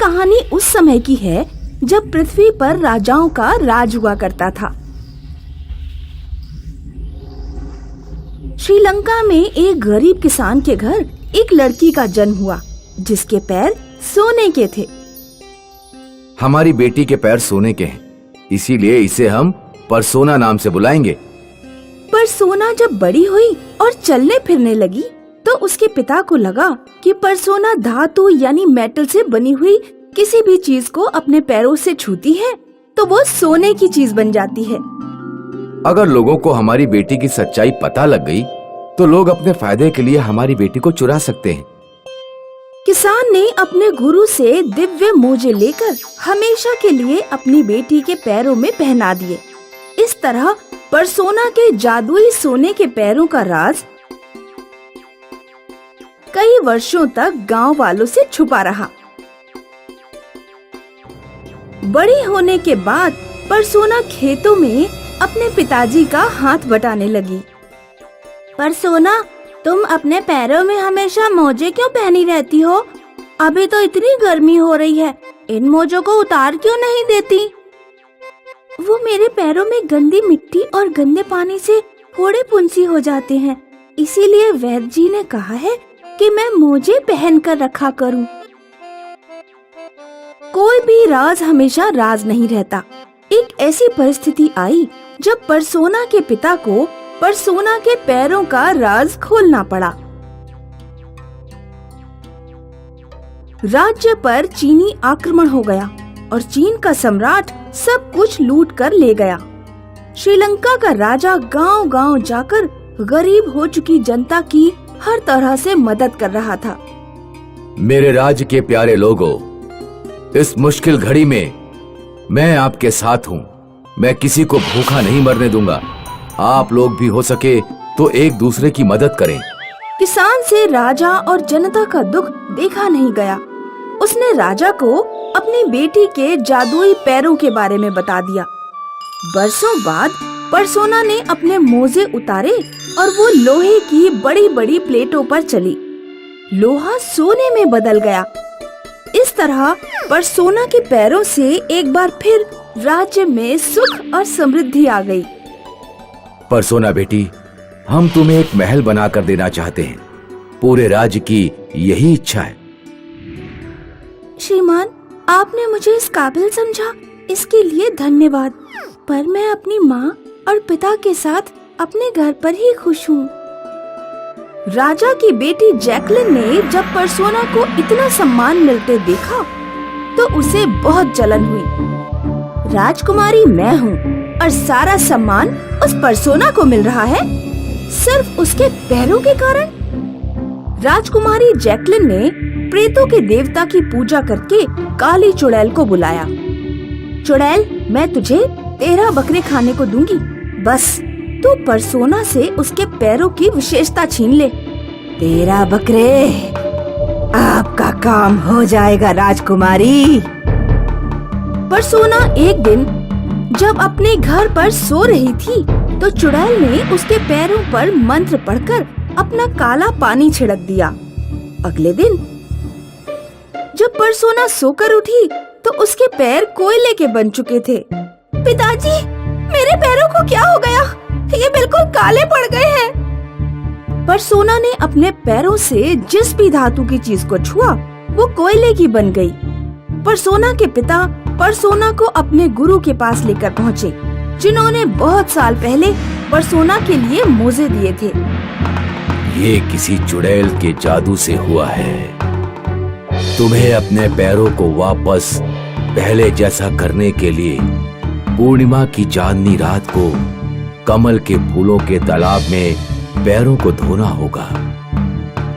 कहानी उस समय की है जब पृथ्वी पर राजाओं का राज हुआ करता था। श्रीलंका में एक गरीब किसान के घर एक लड़की का जन्म हुआ जिसके पैर सोने के थे। हमारी बेटी के पैर सोने के हैं, इसीलिए इसे हम परसोना नाम से बुलाएंगे। परसोना जब बड़ी हुई और चलने फिरने लगी तो उसके पिता को लगा कि परसोना धातु यानी मेटल से बनी हुई किसी भी चीज को अपने पैरों से छूती है तो वो सोने की चीज बन जाती है। अगर लोगों को हमारी बेटी की सच्चाई पता लग गई तो लोग अपने फायदे के लिए हमारी बेटी को चुरा सकते हैं। किसान ने अपने गुरु से दिव्य मोजे लेकर हमेशा के लिए अपनी बेटी के पैरों में पहना दिए। इस तरह परसोना के जादुई सोने के पैरों का राज कई वर्षों तक गांव वालों से छुपा रहा। बड़ी होने के बाद परसोना खेतों में अपने पिताजी का हाथ बटाने लगी। परसोना, तुम अपने पैरों में हमेशा मोजे क्यों पहनी रहती हो? अभी तो इतनी गर्मी हो रही है, इन मोजों को उतार क्यों नहीं देती? वो मेरे पैरों में गंदी मिट्टी और गंदे पानी से फोड़े फुंसी हो जाते हैं, इसीलिए वैद्य जी ने कहा है कि मैं मोजे पहन कर रखा करूं। कोई भी राज हमेशा राज नहीं रहता। एक ऐसी परिस्थिति आई जब परसोना के पिता को परसोना के पैरों का राज खोलना पड़ा। राज्य पर चीनी आक्रमण हो गया और चीन का सम्राट सब कुछ लूट कर ले गया। श्रीलंका का राजा गांव-गांव जाकर गरीब हो चुकी जनता की हर तरह से मदद कर रहा था। मेरे राज्य के प्यारे लोगों, इस मुश्किल घड़ी में मैं आपके साथ हूँ। मैं किसी को भूखा नहीं मरने दूंगा। आप लोग भी हो सके तो एक दूसरे की मदद करें। किसान से राजा और जनता का दुख देखा नहीं गया। उसने राजा को अपनी बेटी के जादुई पैरों के बारे में बता दिया। बरसों बाद परसोना ने अपने मोजे उतारे और वो लोहे की बड़ी-बड़ी प्लेटों पर चली। लोहा सोने में बदल गया। इस तरह परसोना के पैरों से एक बार फिर राज्य में सुख और समृद्धि आ गई। परसोना बेटी, हम तुम्हें एक महल बनाकर देना चाहते हैं। पूरे राज्य की यही इच्छा है। श्रीमान, आपने मुझे इस काबिल समझा, इसके लिए धन्यवाद। पर मैं अपनी माँ और पिता के साथ अपने घर पर ही खुश हूँ। राजा की बेटी जैकलिन ने जब परसोना को इतना सम्मान मिलते देखा तो उसे बहुत जलन हुई। राजकुमारी मैं हूँ और सारा सम्मान उस परसोना को मिल रहा है, सिर्फ उसके पैरों के कारण। राजकुमारी जैकलिन ने प्रेतों के देवता की पूजा करके काली चुड़ैल को बुलाया। चुड़ैल, मैं तुझे 13 बकरे खाने को दूंगी, बस तू परसोना से उसके पैरों की विशेषता छीन ले। 13 बकरे, आपका काम हो जाएगा राजकुमारी। परसोना एक दिन जब अपने घर पर सो रही थी तो चुड़ैल ने उसके पैरों पर मंत्र पढ़कर अपना काला पानी छिड़क दिया। अगले दिन जब परसोना सोकर उठी तो उसके पैर कोयले के बन चुके थे। पिताजी, मेरे पैरों को क्या हो गया? ये बिल्कुल काले पड़ गए हैं। परसोना ने अपने पैरों से जिस भी धातु की चीज को छुआ वो कोयले की बन गई। परसोना के पिता परसोना को अपने गुरु के पास लेकर पहुँचे, जिन्होंने बहुत साल पहले परसोना के लिए मोजे दिए थे। ये किसी चुड़ैल के जादू से हुआ है। तुम्हें अपने पैरों को वापस पहले जैसा करने के लिए पूर्णिमा की चांदनी रात को कमल के फूलों के तालाब में पैरों को धोना होगा।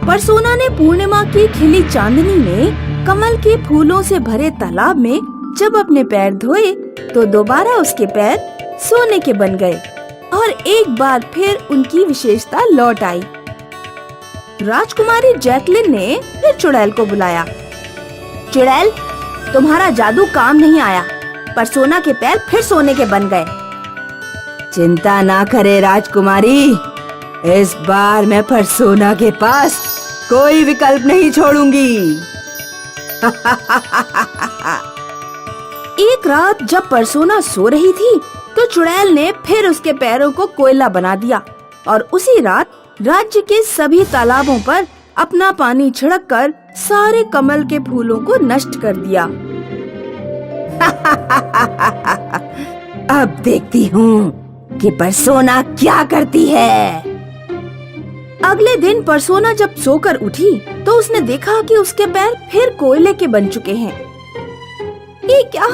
परसोना ने पूर्णिमा की खिली चांदनी में कमल के फूलों से भरे तालाब में जब अपने पैर धोए तो दोबारा उसके पैर सोने के बन गए और एक बार फिर उनकी विशेषता लौट आई। राजकुमारी जैकलिन ने फिर चुड़ैल को बुलाया। चुड़ैल, तुम्हारा जादू काम नहीं आया, परसोना के पैर फिर सोने के बन गए। चिंता ना करे राजकुमारी, इस बार मैं परसोना के पास कोई विकल्प नहीं छोड़ूंगी। एक रात जब परसोना सो रही थी तो चुड़ैल ने फिर उसके पैरों को कोयला बना दिया और उसी रात राज्य के सभी तालाबों पर अपना पानी छिड़ककर सारे कमल के फूलों को नष्ट कर दिया। अब देखती हूँ कि परसोना क्या करती है। अगले दिन परसोना जब सोकर उठी तो उसने देखा कि उसके पैर फिर कोयले के बन चुके हैं। ये क्या,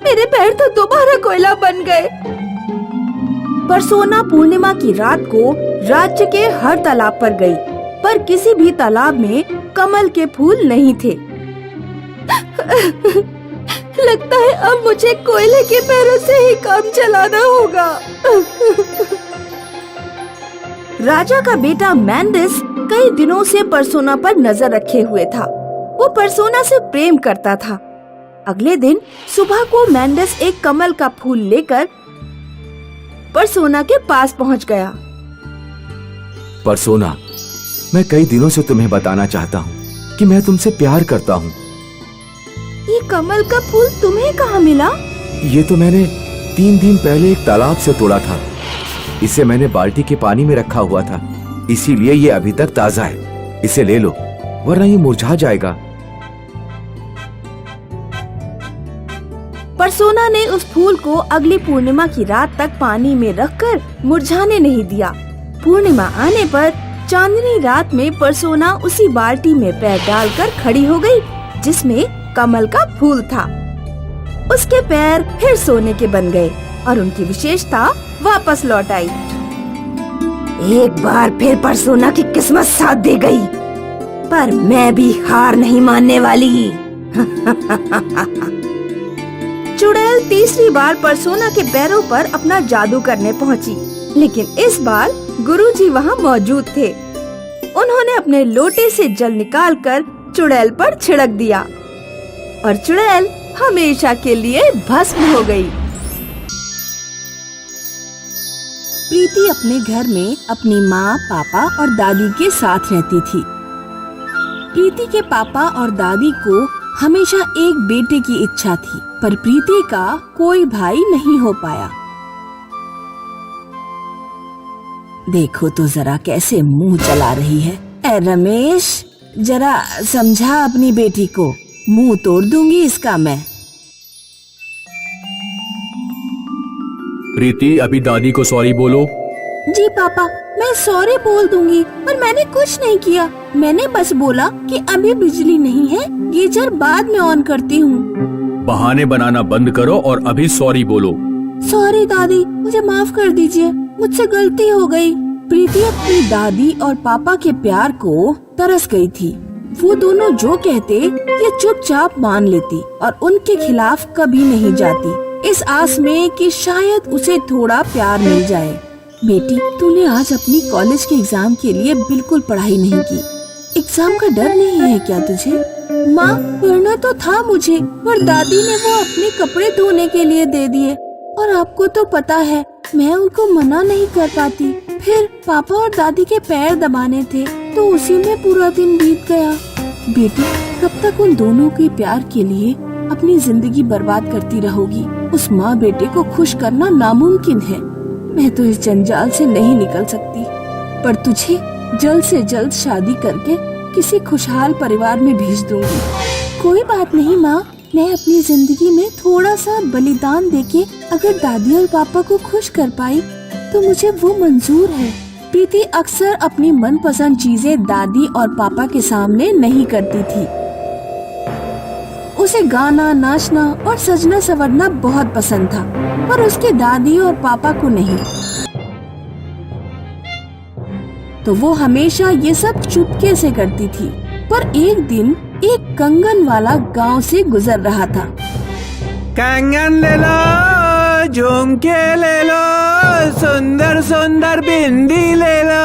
मेरे पैर तो दोबारा कोयला बन गए। परसोना पूर्णिमा की रात को राज्य के हर तालाब पर गई, पर किसी भी तालाब में कमल के फूल नहीं थे। लगता है अब मुझे कोयले के पैरों से ही काम चलाना होगा। राजा का बेटा मैंडिस कई दिनों से परसोना पर नजर रखे हुए था। वो परसोना से प्रेम करता था। अगले दिन सुबह को मैंडिस एक कमल का फूल लेकर परसोना के पास पहुंच गया। परसोना, मैं कई दिनों से तुम्हें बताना चाहता हूँ कि मैं तुमसे प्यार करता हूँ। ये कमल का फूल तुम्हें कहाँ मिला? ये तो मैंने 3 दिन पहले एक तालाब से तोड़ा था। इसे मैंने बाल्टी के पानी में रखा हुआ था, इसीलिए ये अभी तक ताजा है। इसे ले लो, वरना ये मुरझा जाएगा। परसोना ने उस फूल को अगली पूर्णिमा की रात तक पानी में रखकर मुरझाने नहीं दिया। पूर्णिमा आने पर चांदनी रात में परसोना उसी बाल्टी में पैर डालकर खड़ी हो गई जिसमें कमल का फूल था। उसके पैर फिर सोने के बन गए और उनकी विशेषता वापस लौट आई। एक बार फिर परसोना की किस्मत साथ दे गई, पर मैं भी हार नहीं मानने वाली। चुड़ैल तीसरी बार परसोना के पैरों पर अपना जादू करने पहुंची, लेकिन इस बार गुरुजी वहां मौजूद थे। उन्होंने अपने लोटे से जल निकालकर चुड़ैल पर छिड़क दिया और चुड़ैल हमेशा के लिए भस्म हो गई। प्रीति अपने घर में अपनी माँ, पापा और दादी के साथ रहती थी। प्रीति के पापा और दादी को हमेशा एक बेटे की इच्छा थी, पर प्रीति का कोई भाई नहीं हो पाया। देखो तो जरा कैसे मुंह चला रही है। ए रमेश, जरा समझा अपनी बेटी को, मुंह तोड़ दूंगी इसका मैं। प्रीति, अभी दादी को सॉरी बोलो। जी पापा, मैं सॉरी बोल दूंगी, पर मैंने कुछ नहीं किया। मैंने बस बोला कि अभी बिजली नहीं है, गीजर बाद में ऑन करती हूँ। बहाने बनाना बंद करो और अभी सॉरी बोलो। सॉरी दादी, मुझे माफ कर दीजिए, मुझसे गलती हो गई। प्रीति अपनी दादी और पापा के प्यार को तरस गई थी। वो दोनों जो कहते ये चुपचाप मान लेती और उनके खिलाफ कभी नहीं जाती, इस आस में कि शायद उसे थोड़ा प्यार मिल जाए। बेटी, तूने आज अपनी कॉलेज के एग्जाम के लिए बिल्कुल पढ़ाई नहीं की। एग्जाम का डर नहीं है क्या तुझे? माँ, पढ़ना तो था मुझे, पर दादी ने वो अपने कपड़े धोने के लिए दे दिए और आपको तो पता है मैं उनको मना नहीं कर पाती। फिर पापा और दादी के पैर दबाने थे तो उसी में पूरा दिन बीत गया। बेटी, कब तक उन दोनों के प्यार के लिए अपनी जिंदगी बर्बाद करती रहोगी? उस माँ बेटे को खुश करना नामुमकिन है। मैं तो इस जंजाल से नहीं निकल सकती, पर तुझे जल्द से जल्द शादी करके किसी खुशहाल परिवार में भेज दूंगी। कोई बात नहीं माँ, मैं अपनी जिंदगी में थोड़ा सा बलिदान देके अगर दादी और पापा को खुश कर पाई तो मुझे वो मंजूर है। प्रीति अक्सर अपनी मनपसंद चीजें दादी और पापा के सामने नहीं करती थी। उसे गाना, नाचना और सजना संवरना बहुत पसंद था, पर उसके दादी और पापा को नहीं। तो वो हमेशा ये सब चुपके से करती थी। पर एक दिन एक कंगन वाला गांव से गुजर रहा था। कंगन ले लो, झुमके ले लो, सुंदर सुंदर बिंदी ले लो।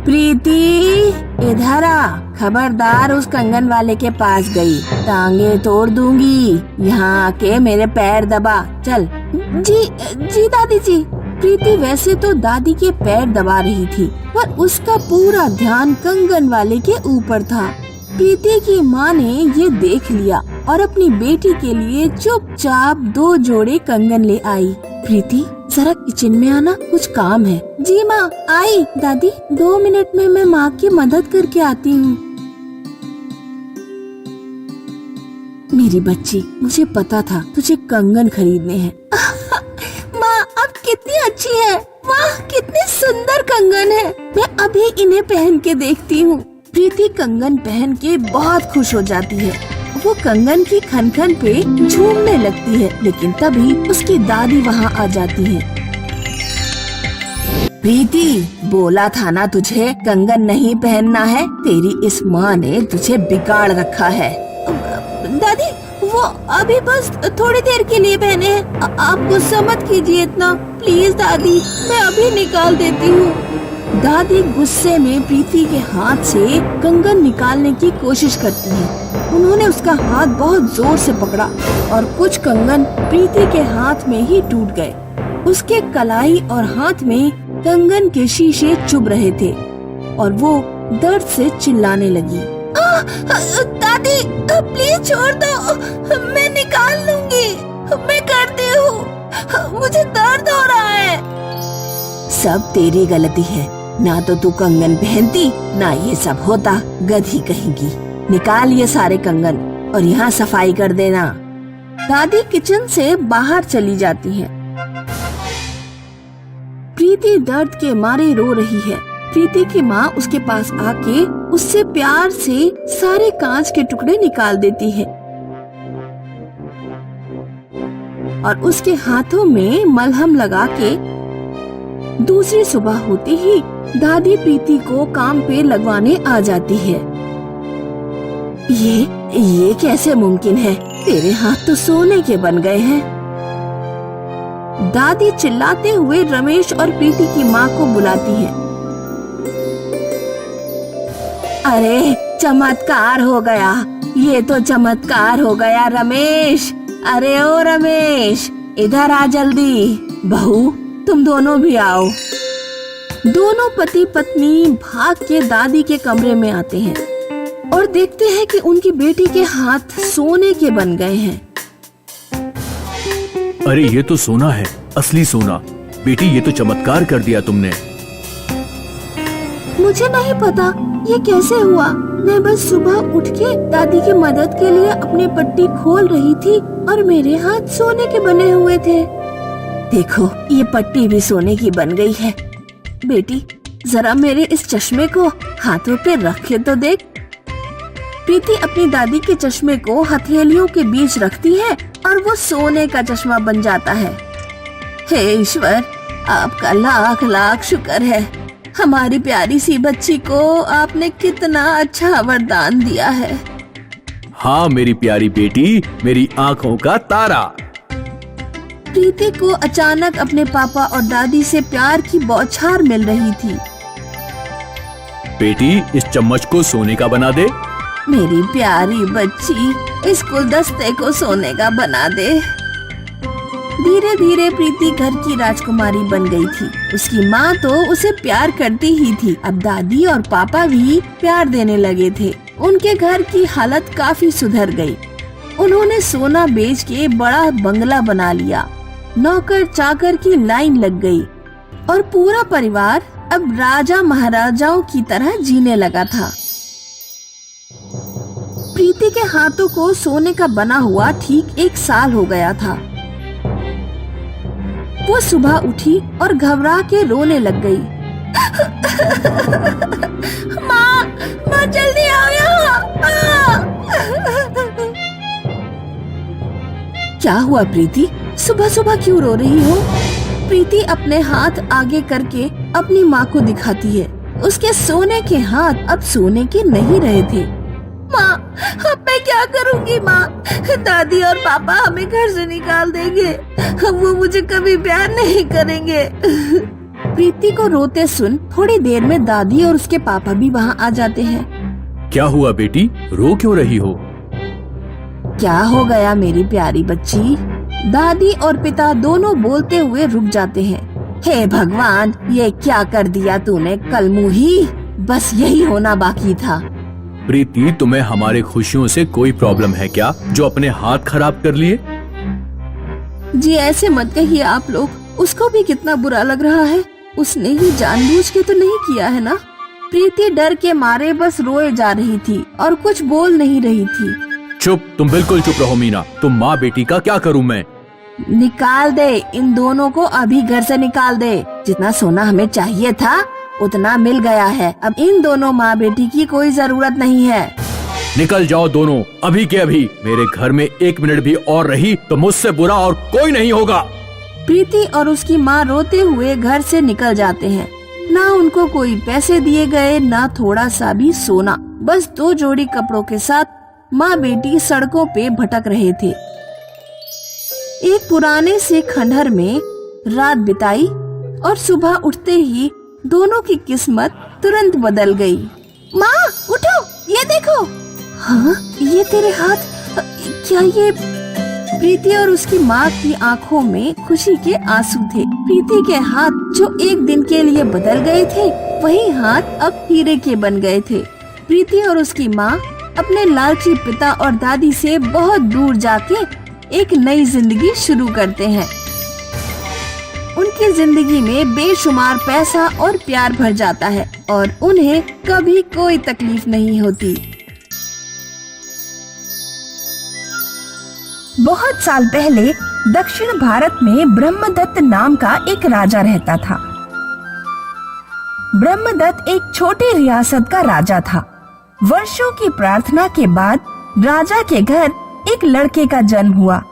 प्रीति, इधर आ, खबरदार उस कंगन वाले के पास गई, टांगे तोड़ दूंगी। यहाँ आके मेरे पैर दबा, चल। जी दादी जी। प्रीति वैसे तो दादी के पैर दबा रही थी, पर उसका पूरा ध्यान कंगन वाले के ऊपर था। प्रीति की माँ ने ये देख लिया और अपनी बेटी के लिए चुपचाप 2 जोड़े कंगन ले आई। प्रीति जरा किचन में आना, कुछ काम है। जी माँ, आई। दादी 2 मिनट में मैं माँ की मदद करके आती हूँ। मेरी बच्ची, मुझे पता था तुझे कंगन खरीदने हैं। माँ आप कितनी अच्छी है, वाह कितने सुंदर कंगन है, मैं अभी इन्हें पहन के देखती हूँ। प्रीति कंगन पहन के बहुत खुश हो जाती है। वो कंगन की खन-खन पे झूमने लगती है, लेकिन तभी उसकी दादी वहाँ आ जाती है। प्रीति, बोला था ना तुझे कंगन नहीं पहनना है, तेरी इस माँ ने तुझे बिगाड़ रखा है। दादी वो अभी बस थोड़ी देर के लिए पहने हैं, आप गुस्सा मत कीजिए इतना, प्लीज दादी, मैं अभी निकाल देती हूँ। दादी गुस्से में प्रीति के हाथ से कंगन निकालने की कोशिश करती है। उन्होंने उसका हाथ बहुत जोर से पकड़ा और कुछ कंगन प्रीति के हाथ में ही टूट गए। उसके कलाई और हाथ में कंगन के शीशे चुभ रहे थे और वो दर्द से चिल्लाने लगी। दादी प्लीज छोड़ दो, मैं निकाल लूंगी, मैं करती हूँ, मुझे दर्द हो रहा है। सब तेरी गलती है, ना तो तू कंगन पहनती ना ये सब होता, गधी कहेगी। निकाल ये सारे कंगन और यहाँ सफाई कर देना। दादी किचन से बाहर चली जाती है। प्रीति दर्द के मारे रो रही है। प्रीति की माँ उसके पास आके उससे प्यार से सारे कांच के टुकड़े निकाल देती है और उसके हाथों में मलहम लगा के दूसरी सुबह होते ही दादी प्रीति को काम पे लगवाने आ जाती है। ये कैसे मुमकिन है? तेरे हाथ तो सोने के बन गए हैं। दादी चिल्लाते हुए रमेश और प्रीति की माँ को बुलाती है। अरे चमत्कार हो गया, ये तो चमत्कार हो गया रमेश। अरे ओ रमेश, इधर आ जल्दी। बहू तुम दोनों भी आओ। दोनों पति पत्नी भाग के दादी के कमरे में आते हैं और देखते हैं कि उनकी बेटी के हाथ सोने के बन गए हैं। अरे ये तो सोना है, असली सोना। बेटी ये तो चमत्कार कर दिया तुमने। मुझे नहीं पता ये कैसे हुआ, मैं बस सुबह उठ के दादी की मदद के लिए अपनी पट्टी खोल रही थी और मेरे हाथ सोने के बने हुए थे। देखो ये पट्टी भी सोने की बन गई है। बेटी जरा मेरे इस चश्मे को हाथों पे रख के तो देख। प्रीति अपनी दादी के चश्मे को हथेलियों के बीच रखती है और वो सोने का चश्मा बन जाता है। हे ईश्वर, आपका लाख लाख शुक्र है, हमारी प्यारी सी बच्ची को आपने कितना अच्छा वरदान दिया है। हाँ मेरी प्यारी बेटी, मेरी आँखों का तारा। प्रीति को अचानक अपने पापा और दादी से प्यार की बौछार मिल रही थी। बेटी इस चम्मच को सोने का बना दे। मेरी प्यारी बच्ची, इस गुलदस्ते को सोने का बना दे। धीरे धीरे प्रीति घर की राजकुमारी बन गई थी। उसकी माँ तो उसे प्यार करती ही थी, अब दादी और पापा भी प्यार देने लगे थे। उनके घर की हालत काफी सुधर गई। उन्होंने सोना बेच के बड़ा बंगला बना लिया, नौकर चाकर की लाइन लग गई और पूरा परिवार अब राजा महाराजाओं की तरह जीने लगा था। प्रीति के हाथों को सोने का बना हुआ ठीक 1 साल हो गया था। वो सुबह उठी और घबरा के रोने लग गई। माँ, माँ जल्दी आओ यहाँ। क्या हुआ प्रीति, सुबह सुबह क्यों रो रही हो? प्रीति अपने हाथ आगे करके अपनी माँ को दिखाती है। उसके सोने के हाथ अब सोने के नहीं रहे थे। माँ, अब मैं क्या करूँगी माँ? दादी और पापा हमें घर से निकाल देंगे, वो मुझे कभी प्यार नहीं करेंगे। प्रीति को रोते सुन थोड़ी देर में दादी और उसके पापा भी वहाँ आ जाते हैं। क्या हुआ बेटी, रो क्यों रही हो? क्या हो गया मेरी प्यारी बच्ची? दादी और पिता दोनों बोलते हुए रुक जाते हैं। हे भगवान, ये क्या कर दिया तूने कलमुही, बस यही होना बाकी था। प्रीति, तुम्हें हमारे खुशियों से कोई प्रॉब्लम है क्या, जो अपने हाथ खराब कर लिए? जी ऐसे मत कहिए आप लोग, उसको भी कितना बुरा लग रहा है। उसने ही जानबूझ के तो नहीं किया है ना। प्रीति डर के मारे बस रोए जा रही थी और कुछ बोल नहीं रही थी। चुप, तुम बिल्कुल चुप रहो मीना। तुम माँ बेटी का क्या करूँ मैं? निकाल दे इन दोनों को, अभी घर से निकाल दे। जितना सोना हमें चाहिए था उतना मिल गया है। अब इन दोनों माँ बेटी की कोई जरूरत नहीं है। निकल जाओ दोनों, अभी के अभी। मेरे घर में 1 मिनट भी और रही तो मुझसे बुरा और कोई नहीं होगा। प्रीति और उसकी माँ रोते हुए घर से निकल जाते हैं। ना उनको कोई पैसे दिए गए, ना थोड़ा सा भी सोना। बस 2 जोड़ी कपड़ों के साथ माँ बेटी सड़कों पे भटक रहे थे। एक पुराने से खंडहर में रात बिताई और सुबह उठते ही दोनों की किस्मत तुरंत बदल गई। माँ उठो, ये देखो। हाँ, ये तेरे हाथ, क्या ये? प्रीति और उसकी माँ की आंखों में खुशी के आंसू थे। प्रीति के हाथ जो एक दिन के लिए बदल गए थे, वही हाथ अब हीरे के बन गए थे। प्रीति और उसकी माँ अपने लालची पिता और दादी से बहुत दूर जाके एक नई जिंदगी शुरू करते हैं। उनकी जिंदगी में बेशुमार पैसा और प्यार भर जाता है और उन्हें कभी कोई तकलीफ नहीं होती। बहुत साल पहले दक्षिण भारत में ब्रह्मदत्त नाम का एक राजा रहता था। ब्रह्मदत्त एक छोटी रियासत का राजा था। वर्षों की प्रार्थना के बाद राजा के घर एक लड़के का जन्म हुआ,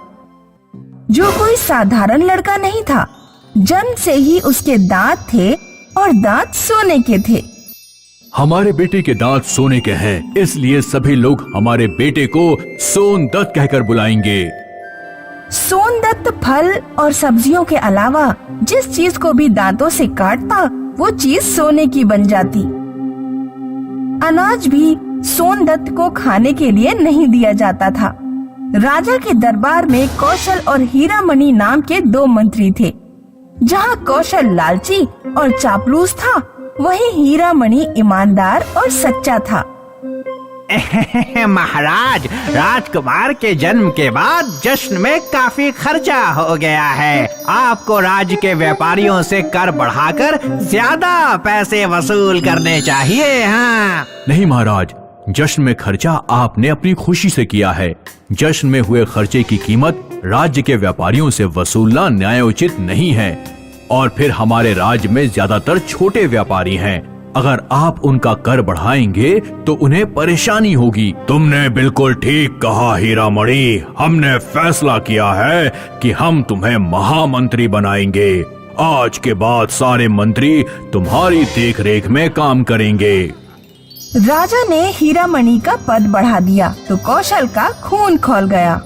जो कोई साधारण लड़का नहीं था। जन्म से ही उसके दांत थे और दांत सोने के थे। हमारे बेटे के दांत सोने के हैं, इसलिए सभी लोग हमारे बेटे को सोनदत्त कहकर बुलाएंगे। सोनदत्त फल और सब्जियों के अलावा जिस चीज को भी दांतों से काटता, वो चीज सोने की बन जाती। अनाज भी सोनदत्त को खाने के लिए नहीं दिया जाता था। राजा के दरबार में कौशल और हीरामणि नाम के 2 मंत्री थे। जहाँ कौशल लालची और चापलूस था, वहीं हीरामणि ईमानदार और सच्चा था। महाराज, राजकुमार के जन्म के बाद जश्न में काफी खर्चा हो गया है। आपको राज्य के व्यापारियों से कर बढ़ाकर ज्यादा पैसे वसूल करने चाहिए। हाँ नहीं महाराज, जश्न में खर्चा आपने अपनी खुशी से किया है। जश्न में हुए खर्चे की कीमत राज्य के व्यापारियों से वसूलना न्यायोचित नहीं है। और फिर हमारे राज्य में ज्यादातर छोटे व्यापारी हैं। अगर आप उनका कर बढ़ाएंगे तो उन्हें परेशानी होगी। तुमने बिल्कुल ठीक कहा हीरामणि। हमने फैसला किया है कि हम तुम्हें महामंत्री बनाएंगे। आज के बाद सारे मंत्री तुम्हारी देखरेख में काम करेंगे। राजा ने हीरामणि का पद बढ़ा दिया तो कौशल का खून खौल गया।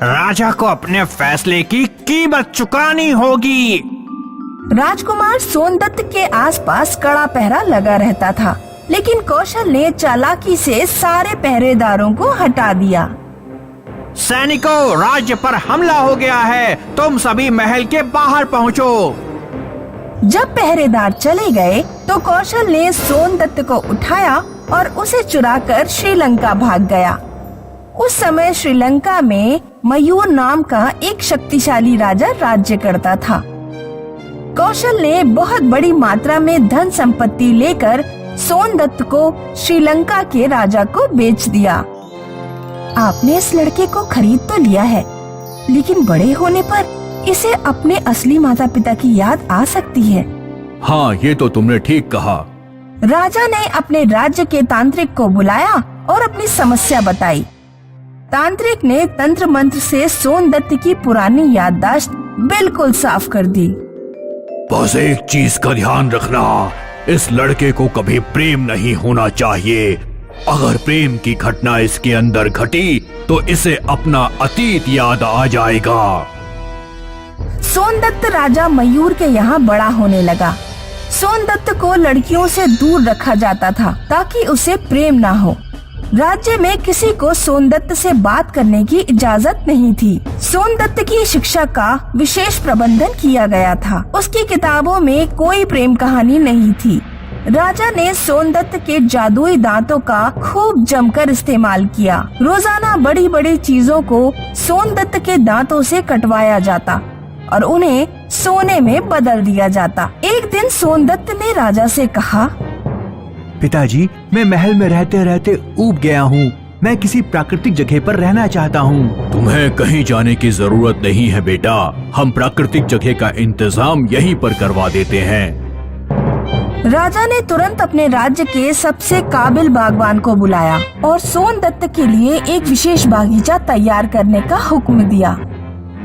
राजा को अपने फैसले की कीमत चुकानी होगी। राजकुमार सोनदत्त के आसपास कड़ा पहरा लगा रहता था, लेकिन कौशल ने चालाकी से सारे पहरेदारों को हटा दिया। सैनिकों, राज्य पर हमला हो गया है, तुम सभी महल के बाहर पहुँचो। जब पहरेदार चले गए तो कौशल ने सोनदत्त को उठाया और उसे चुराकर श्रीलंका भाग गया। उस समय श्रीलंका में मयूर नाम का एक शक्तिशाली राजा राज्य करता था। कौशल ने बहुत बड़ी मात्रा में धन संपत्ति लेकर सोनदत्त को श्रीलंका के राजा को बेच दिया। आपने इस लड़के को खरीद तो लिया है, लेकिन बड़े होने पर इसे अपने असली माता पिता की याद आ सकती है। हाँ, ये तो तुमने ठीक कहा। राजा ने अपने राज्य के तांत्रिक को बुलाया और अपनी समस्या बताई। तांत्रिक ने तंत्र मंत्र से सोनदत्त की पुरानी याददाश्त बिल्कुल साफ कर दी। बस एक चीज का ध्यान रखना, इस लड़के को कभी प्रेम नहीं होना चाहिए। अगर प्रेम की घटना इसके अंदर घटी तो इसे अपना अतीत याद आ जाएगा। सोनदत्त राजा मयूर के यहाँ बड़ा होने लगा। सोनदत्त को लड़कियों से दूर रखा जाता था ताकि उसे प्रेम ना हो। राज्य में किसी को सोनदत्त से बात करने की इजाजत नहीं थी। सोनदत्त की शिक्षा का विशेष प्रबंधन किया गया था। उसकी किताबों में कोई प्रेम कहानी नहीं थी। राजा ने सोनदत्त के जादुई दांतों का खूब जमकर इस्तेमाल किया। रोजाना बड़ी बड़ी चीजों को सोनदत्त के दांतों से कटवाया जाता और उन्हें सोने में बदल दिया जाता। एक दिन सोनदत्त ने राजा से कहा, पिताजी, मैं महल में रहते रहते ऊब गया हूँ। मैं किसी प्राकृतिक जगह पर रहना चाहता हूँ। तुम्हें कहीं जाने की जरूरत नहीं है बेटा, हम प्राकृतिक जगह का इंतजाम यहीं पर करवा देते हैं। राजा ने तुरंत अपने राज्य के सबसे काबिल बागवान को बुलाया और सोनदत्त के लिए एक विशेष बागीचा तैयार करने का हुक्म दिया।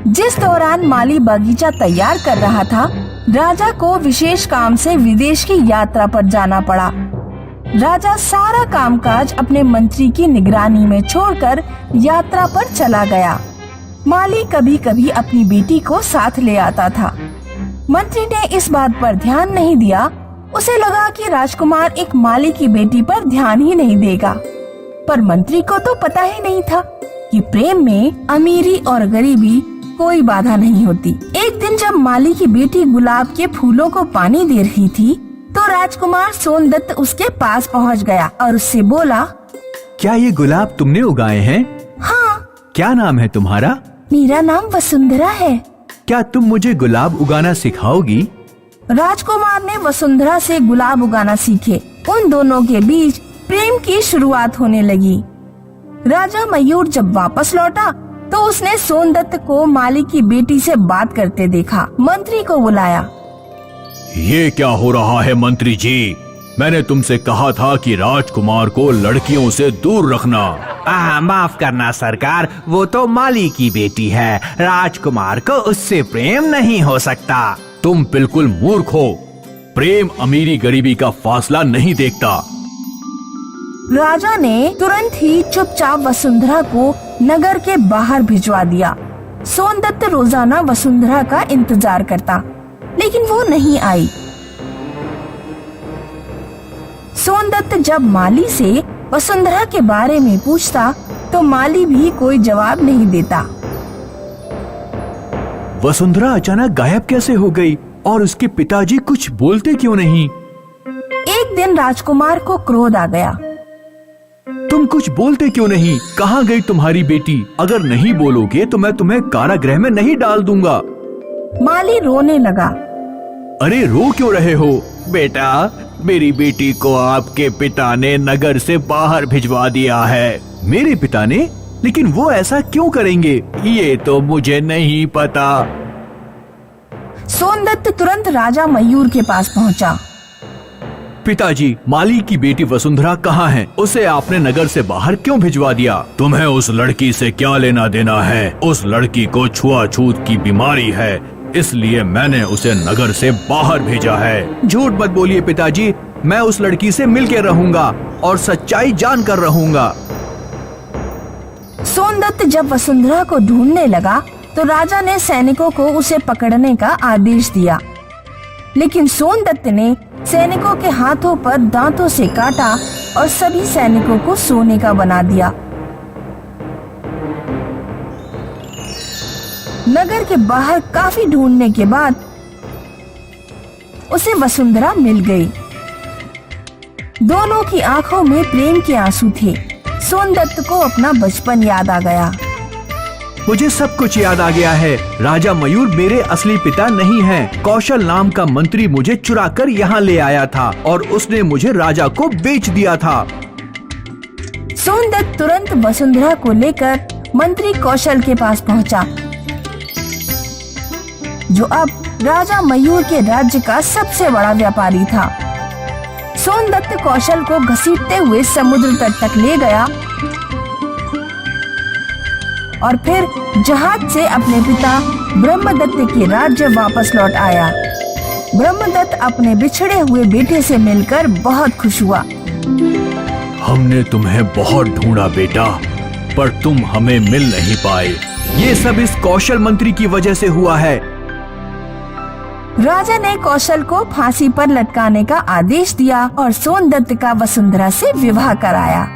जिस दौरान माली बागीचा तैयार कर रहा था, राजा को विशेष काम से विदेश की यात्रा पर जाना पड़ा। राजा सारा कामकाज अपने मंत्री की निगरानी में छोड़कर यात्रा पर चला गया। माली कभी कभी अपनी बेटी को साथ ले आता था। मंत्री ने इस बात पर ध्यान नहीं दिया। उसे लगा कि राजकुमार एक माली की बेटी पर ध्यान ही नहीं देगा, पर मंत्री को तो पता ही नहीं था कि प्रेम में अमीरी और गरीबी कोई बाधा नहीं होती। एक दिन जब माली की बेटी गुलाब के फूलों को पानी दे रही थी, तो राजकुमार सोनदत्त उसके पास पहुंच गया और उससे बोला, क्या ये गुलाब तुमने उगाए हैं? हाँ। क्या नाम है तुम्हारा? मेरा नाम वसुंधरा है। क्या तुम मुझे गुलाब उगाना सिखाओगी? राजकुमार ने वसुंधरा से गुलाब उगाना सीखे। उन दोनों के बीच प्रेम की शुरुआत होने लगी। राजा मयूर जब वापस लौटा तो उसने सोनदत्त को माली की बेटी से बात करते देखा। मंत्री को बुलाया। ये क्या हो रहा है मंत्री जी? मैंने तुमसे कहा था कि राजकुमार को लड़कियों से दूर रखना। माफ करना सरकार, वो तो माली की बेटी है। राजकुमार को उससे प्रेम नहीं हो सकता। तुम बिल्कुल मूर्ख हो। प्रेम अमीरी गरीबी का फासला नहीं देखता। राजा ने तुरंत ही चुपचाप वसुंधरा को नगर के बाहर भिजवा दिया। सोनदत्त रोजाना वसुंधरा का इंतजार करता, लेकिन वो नहीं आई। सोनदत्त जब माली से वसुंधरा के बारे में पूछता तो माली भी कोई जवाब नहीं देता। वसुंधरा अचानक गायब कैसे हो गई और उसके पिताजी कुछ बोलते क्यों नहीं? एक दिन राजकुमार को क्रोध आ गया। तुम कुछ बोलते क्यों नहीं? कहाँ गई तुम्हारी बेटी? अगर नहीं बोलोगे तो मैं तुम्हें कारागृह में नहीं डाल दूंगा। माली रोने लगा। अरे रो क्यों रहे हो? बेटा, मेरी बेटी को आपके पिता ने नगर से बाहर भिजवा दिया है। मेरे पिता ने? लेकिन वो ऐसा क्यों करेंगे? ये तो मुझे नहीं पता। सोनदत्त तुरंत राजा मयूर के पास पहुंचा। पिताजी, माली की बेटी वसुंधरा कहाँ है? उसे आपने नगर से बाहर क्यों भिजवा दिया? तुम्हें उस लड़की से क्या लेना देना है? उस लड़की को छुआछूत की बीमारी है, इसलिए मैंने उसे नगर से बाहर भेजा है। झूठ मत बोलिए पिताजी, मैं उस लड़की से मिलकर रहूंगा और सच्चाई जानकर रहूंगा। सोनदत्त जब वसुंधरा को ढूंढने लगा तो राजा ने सैनिकों को उसे पकड़ने का आदेश दिया, लेकिन सोनदत्त ने सैनिकों के हाथों पर दांतों से काटा और सभी सैनिकों को सोने का बना दिया। नगर के बाहर काफी ढूंढने के बाद उसे वसुंधरा मिल गई। दोनों की आंखों में प्रेम के आंसू थे। सोनदत्त को अपना बचपन याद आ गया। मुझे सब कुछ याद आ गया है। राजा मयूर मेरे असली पिता नहीं हैं। कौशल नाम का मंत्री मुझे चुराकर यहाँ ले आया था और उसने मुझे राजा को बेच दिया था। सोनदत्त तुरंत वसुंधरा को लेकर मंत्री कौशल के पास पहुँचा, जो अब राजा मयूर के राज्य का सबसे बड़ा व्यापारी था। सोनदत्त कौशल को घसीटते हुए समुद्र तट तक ले गया और फिर जहाज से अपने पिता ब्रह्मदत्त के राज्य वापस लौट आया। ब्रह्मदत्त अपने बिछड़े हुए बेटे से मिलकर बहुत खुश हुआ। हमने तुम्हें बहुत ढूंढा बेटा, पर तुम हमें मिल नहीं पाए। ये सब इस कौशल मंत्री की वजह से हुआ है। राजा ने कौशल को फांसी पर लटकाने का आदेश दिया और सोनदत्त का वसुंधरा से विवाह कराया।